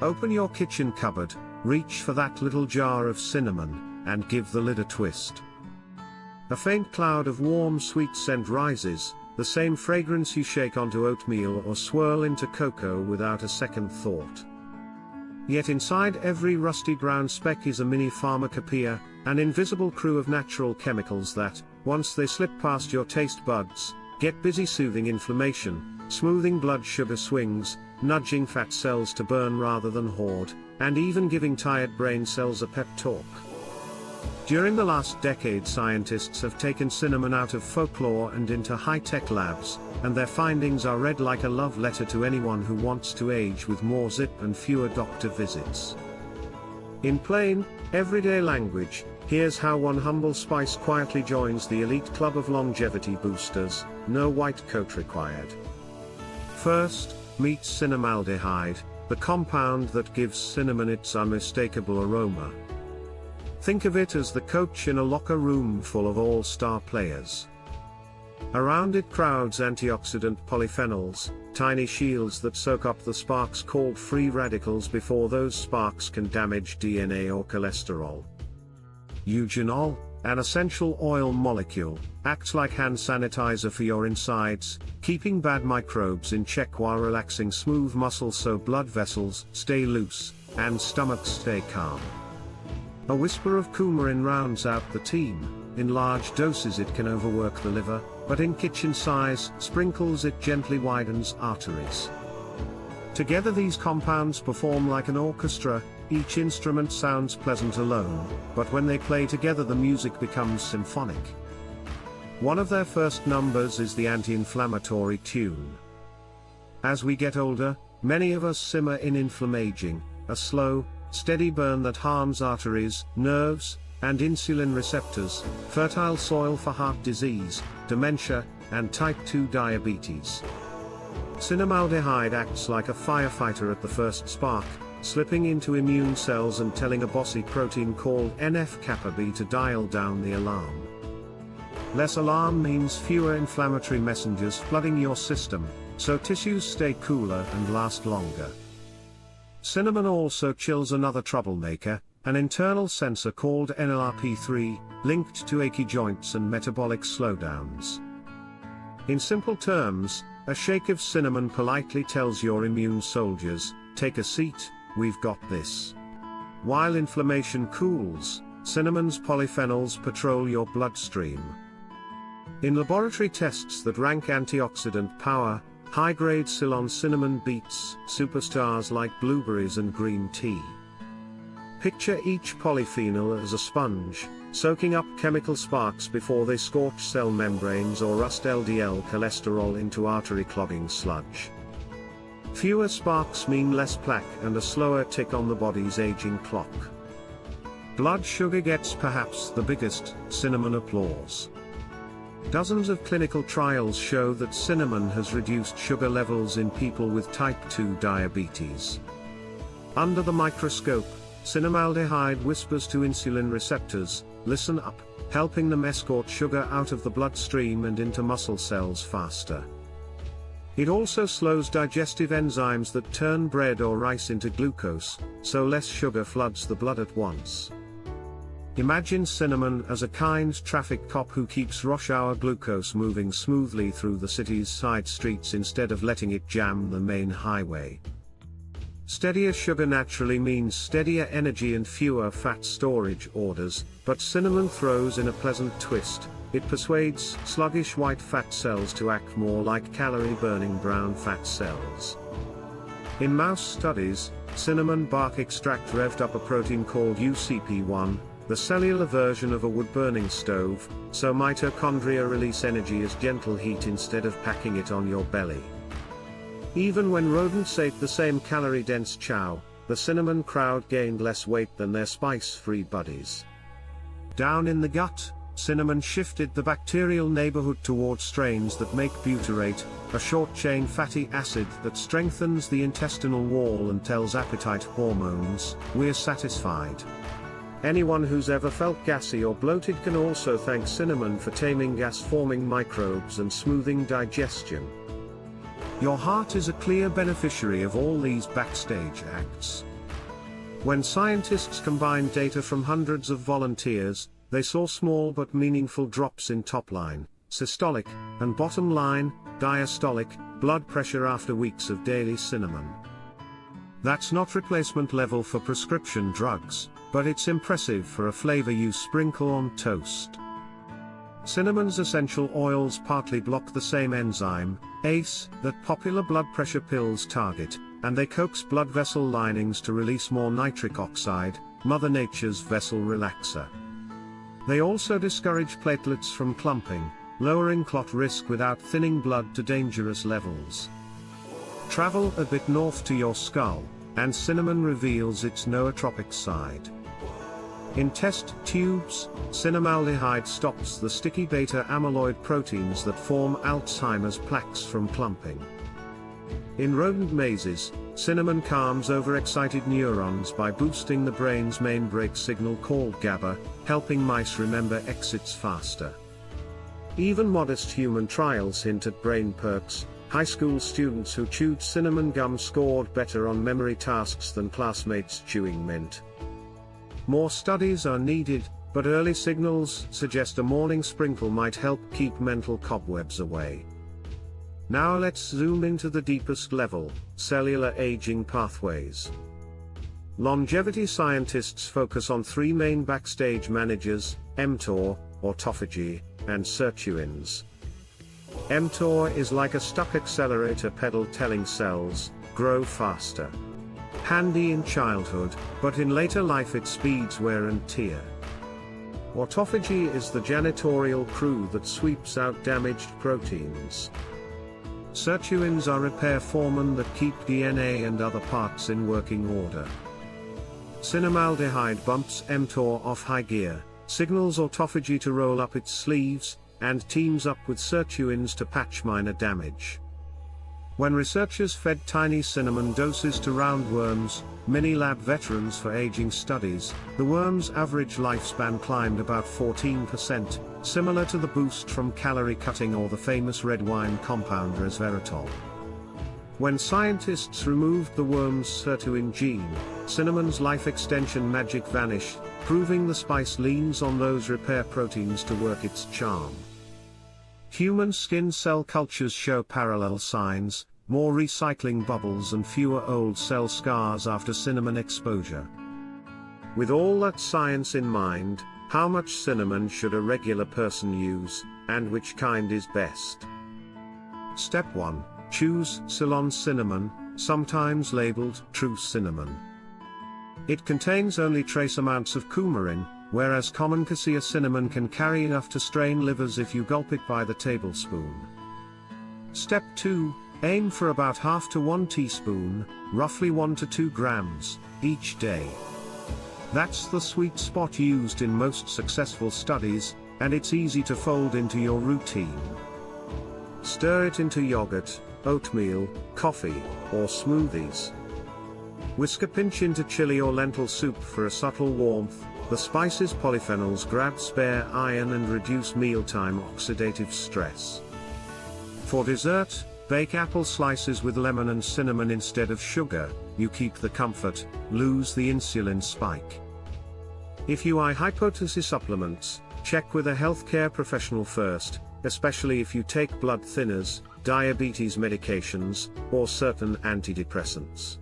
Open your kitchen cupboard, reach for that little jar of cinnamon, and give the lid a twist. A faint cloud of warm sweet scent rises, the same fragrance you shake onto oatmeal or swirl into cocoa without a second thought. Yet inside every rusty brown speck is a mini pharmacopoeia, an invisible crew of natural chemicals that, once they slip past your taste buds, get busy soothing inflammation, smoothing blood sugar swings, nudging fat cells to burn rather than hoard, and even giving tired brain cells a pep talk. During the last decade, scientists have taken cinnamon out of folklore and into high-tech labs, and their findings are read like a love letter to anyone who wants to age with more zip and fewer doctor visits. In plain, everyday language, here's how one humble spice quietly joins the elite club of longevity boosters, no white coat required. First, meet cinnamaldehyde, the compound that gives cinnamon its unmistakable aroma. Think of it as the coach in a locker room full of all-star players. Around it crowds antioxidant polyphenols, tiny shields that soak up the sparks called free radicals before those sparks can damage DNA or cholesterol. Eugenol, an essential oil molecule, acts like hand sanitizer for your insides, keeping bad microbes in check while relaxing smooth muscles so blood vessels stay loose, and stomachs stay calm. A whisper of coumarin rounds out the team. In large doses it can overwork the liver, but in kitchen size sprinkles it gently widens arteries. Together these compounds perform like an orchestra, each instrument sounds pleasant alone, but when they play together the music becomes symphonic. One of their first numbers is the anti-inflammatory tune. As we get older, many of us simmer in inflammaging, a slow, steady burn that harms arteries, nerves, and insulin receptors, fertile soil for heart disease, dementia, and type 2 diabetes. Cinnamaldehyde acts like a firefighter at the first spark, slipping into immune cells and telling a bossy protein called NF-kappa B to dial down the alarm. Less alarm means fewer inflammatory messengers flooding your system, so tissues stay cooler and last longer. Cinnamon also chills another troublemaker, an internal sensor called NLRP3, linked to achy joints and metabolic slowdowns. In simple terms, a shake of cinnamon politely tells your immune soldiers, take a seat, we've got this. While inflammation cools, cinnamon's polyphenols patrol your bloodstream. In laboratory tests that rank antioxidant power, high-grade Ceylon cinnamon beats superstars like blueberries and green tea. Picture each polyphenol as a sponge, soaking up chemical sparks before they scorch cell membranes or rust LDL cholesterol into artery-clogging sludge. Fewer sparks mean less plaque and a slower tick on the body's aging clock. Blood sugar gets perhaps the biggest cinnamon applause. Dozens of clinical trials show that cinnamon has reduced sugar levels in people with type 2 diabetes. Under the microscope, cinnamaldehyde whispers to insulin receptors, listen up, helping them escort sugar out of the bloodstream and into muscle cells faster. It also slows digestive enzymes that turn bread or rice into glucose, so less sugar floods the blood at once. Imagine cinnamon as a kind traffic cop who keeps rush hour glucose moving smoothly through the city's side streets instead of letting it jam the main highway. Steadier sugar naturally means steadier energy and fewer fat storage orders, but cinnamon throws in a pleasant twist. It persuades sluggish white fat cells to act more like calorie-burning brown fat cells. In mouse studies, cinnamon bark extract revved up a protein called UCP1, the cellular version of a wood-burning stove, so mitochondria release energy as gentle heat instead of packing it on your belly. Even when rodents ate the same calorie-dense chow, the cinnamon crowd gained less weight than their spice-free buddies. Down in the gut, cinnamon shifted the bacterial neighborhood toward strains that make butyrate, a short-chain fatty acid that strengthens the intestinal wall and tells appetite hormones, we're satisfied. Anyone who's ever felt gassy or bloated can also thank cinnamon for taming gas-forming microbes and smoothing digestion. Your heart is a clear beneficiary of all these backstage acts. When scientists combined data from hundreds of volunteers, they saw small but meaningful drops in top line, systolic, and bottom line, diastolic, blood pressure after weeks of daily cinnamon. That's not replacement level for prescription drugs, but it's impressive for a flavor you sprinkle on toast. Cinnamon's essential oils partly block the same enzyme, ACE, that popular blood pressure pills target, and they coax blood vessel linings to release more nitric oxide, Mother Nature's vessel relaxer. They also discourage platelets from clumping, lowering clot risk without thinning blood to dangerous levels. Travel a bit north to your skull, and cinnamon reveals its nootropic side. In test tubes, cinnamaldehyde stops the sticky beta-amyloid proteins that form Alzheimer's plaques from clumping. In rodent mazes, cinnamon calms overexcited neurons by boosting the brain's main brake signal called GABA, helping mice remember exits faster. Even modest human trials hint at brain perks. High school students who chewed cinnamon gum scored better on memory tasks than classmates chewing mint. More studies are needed, but early signals suggest a morning sprinkle might help keep mental cobwebs away. Now let's zoom into the deepest level, cellular aging pathways. Longevity scientists focus on three main backstage managers: mTOR, autophagy, and sirtuins. mTOR is like a stuck accelerator pedal telling cells, grow faster. Handy in childhood, but in later life it speeds wear and tear. Autophagy is the janitorial crew that sweeps out damaged proteins. Sirtuins are repair foremen that keep DNA and other parts in working order. Cinnamaldehyde bumps mTOR off high gear, signals autophagy to roll up its sleeves, and teams up with sirtuins to patch minor damage. When researchers fed tiny cinnamon doses to roundworms, mini-lab veterans for aging studies, the worm's average lifespan climbed about 14%, similar to the boost from calorie cutting or the famous red wine compound resveratrol. When scientists removed the worm's sirtuin gene, cinnamon's life extension magic vanished, proving the spice leans on those repair proteins to work its charm. Human skin cell cultures show parallel signs: more recycling bubbles and fewer old cell scars after cinnamon exposure. With all that science in mind, how much cinnamon should a regular person use, and which kind is best? Step 1. Choose Ceylon cinnamon, sometimes labeled true cinnamon. It contains only trace amounts of coumarin, whereas common cassia cinnamon can carry enough to strain livers if you gulp it by the tablespoon. Step 2. Aim for about half to 1 teaspoon, roughly 1 to 2 grams, each day. That's the sweet spot used in most successful studies, and it's easy to fold into your routine. Stir it into yogurt, oatmeal, coffee, or smoothies. Whisk a pinch into chili or lentil soup for a subtle warmth. The spice's polyphenols grab spare iron and reduce mealtime oxidative stress. For dessert, bake apple slices with lemon and cinnamon instead of sugar. You keep the comfort, lose the insulin spike. If you eye hypotensive supplements, check with a healthcare professional first, especially if you take blood thinners, diabetes medications, or certain antidepressants.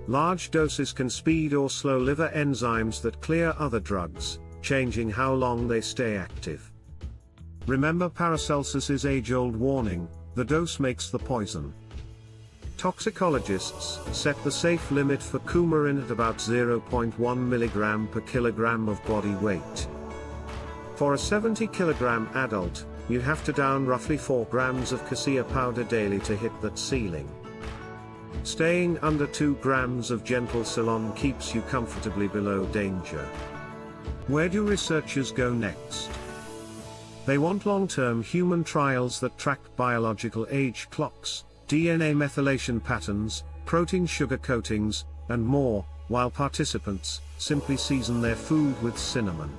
Large doses can speed or slow liver enzymes that clear other drugs, changing how long they stay active. Remember Paracelsus's age-old warning: the dose makes the poison. Toxicologists set the safe limit for coumarin at about 0.1 mg per kilogram of body weight. For a 70 kg adult, you have to down roughly 4 grams of cassia powder daily to hit that ceiling. Staying under 2 grams of gentle Ceylon keeps you comfortably below danger. Where do researchers go next? They want long-term human trials that track biological age clocks, DNA methylation patterns, protein sugar coatings, and more, while participants simply season their food with cinnamon.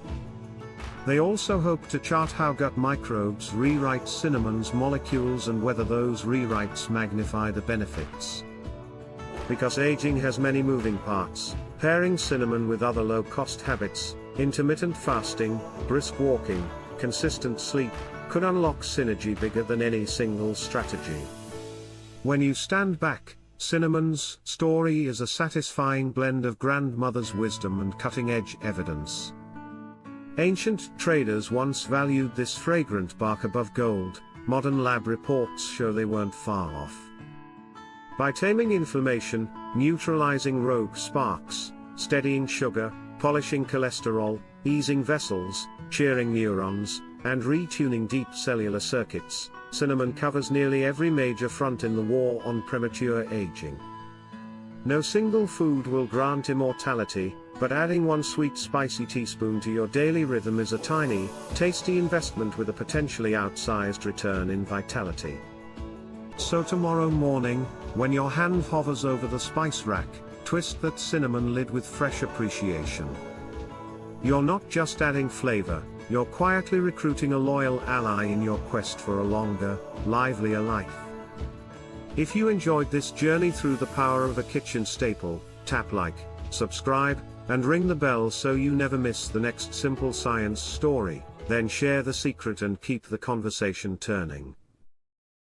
They also hope to chart how gut microbes rewrite cinnamon's molecules and whether those rewrites magnify the benefits. Because aging has many moving parts, pairing cinnamon with other low-cost habits, intermittent fasting, brisk walking, consistent sleep, could unlock synergy bigger than any single strategy. When you stand back, cinnamon's story is a satisfying blend of grandmother's wisdom and cutting-edge evidence. Ancient traders once valued this fragrant bark above gold. Modern lab reports show they weren't far off. By taming inflammation, neutralizing rogue sparks, steadying sugar, polishing cholesterol, easing vessels, cheering neurons, and retuning deep cellular circuits, cinnamon covers nearly every major front in the war on premature aging. No single food will grant immortality, but adding one sweet spicy teaspoon to your daily rhythm is a tiny, tasty investment with a potentially outsized return in vitality. So tomorrow morning, when your hand hovers over the spice rack, twist that cinnamon lid with fresh appreciation. You're not just adding flavor, you're quietly recruiting a loyal ally in your quest for a longer, livelier life. If you enjoyed this journey through the power of a kitchen staple, tap like, subscribe, and ring the bell so you never miss the next simple science story, then share the secret and keep the conversation turning.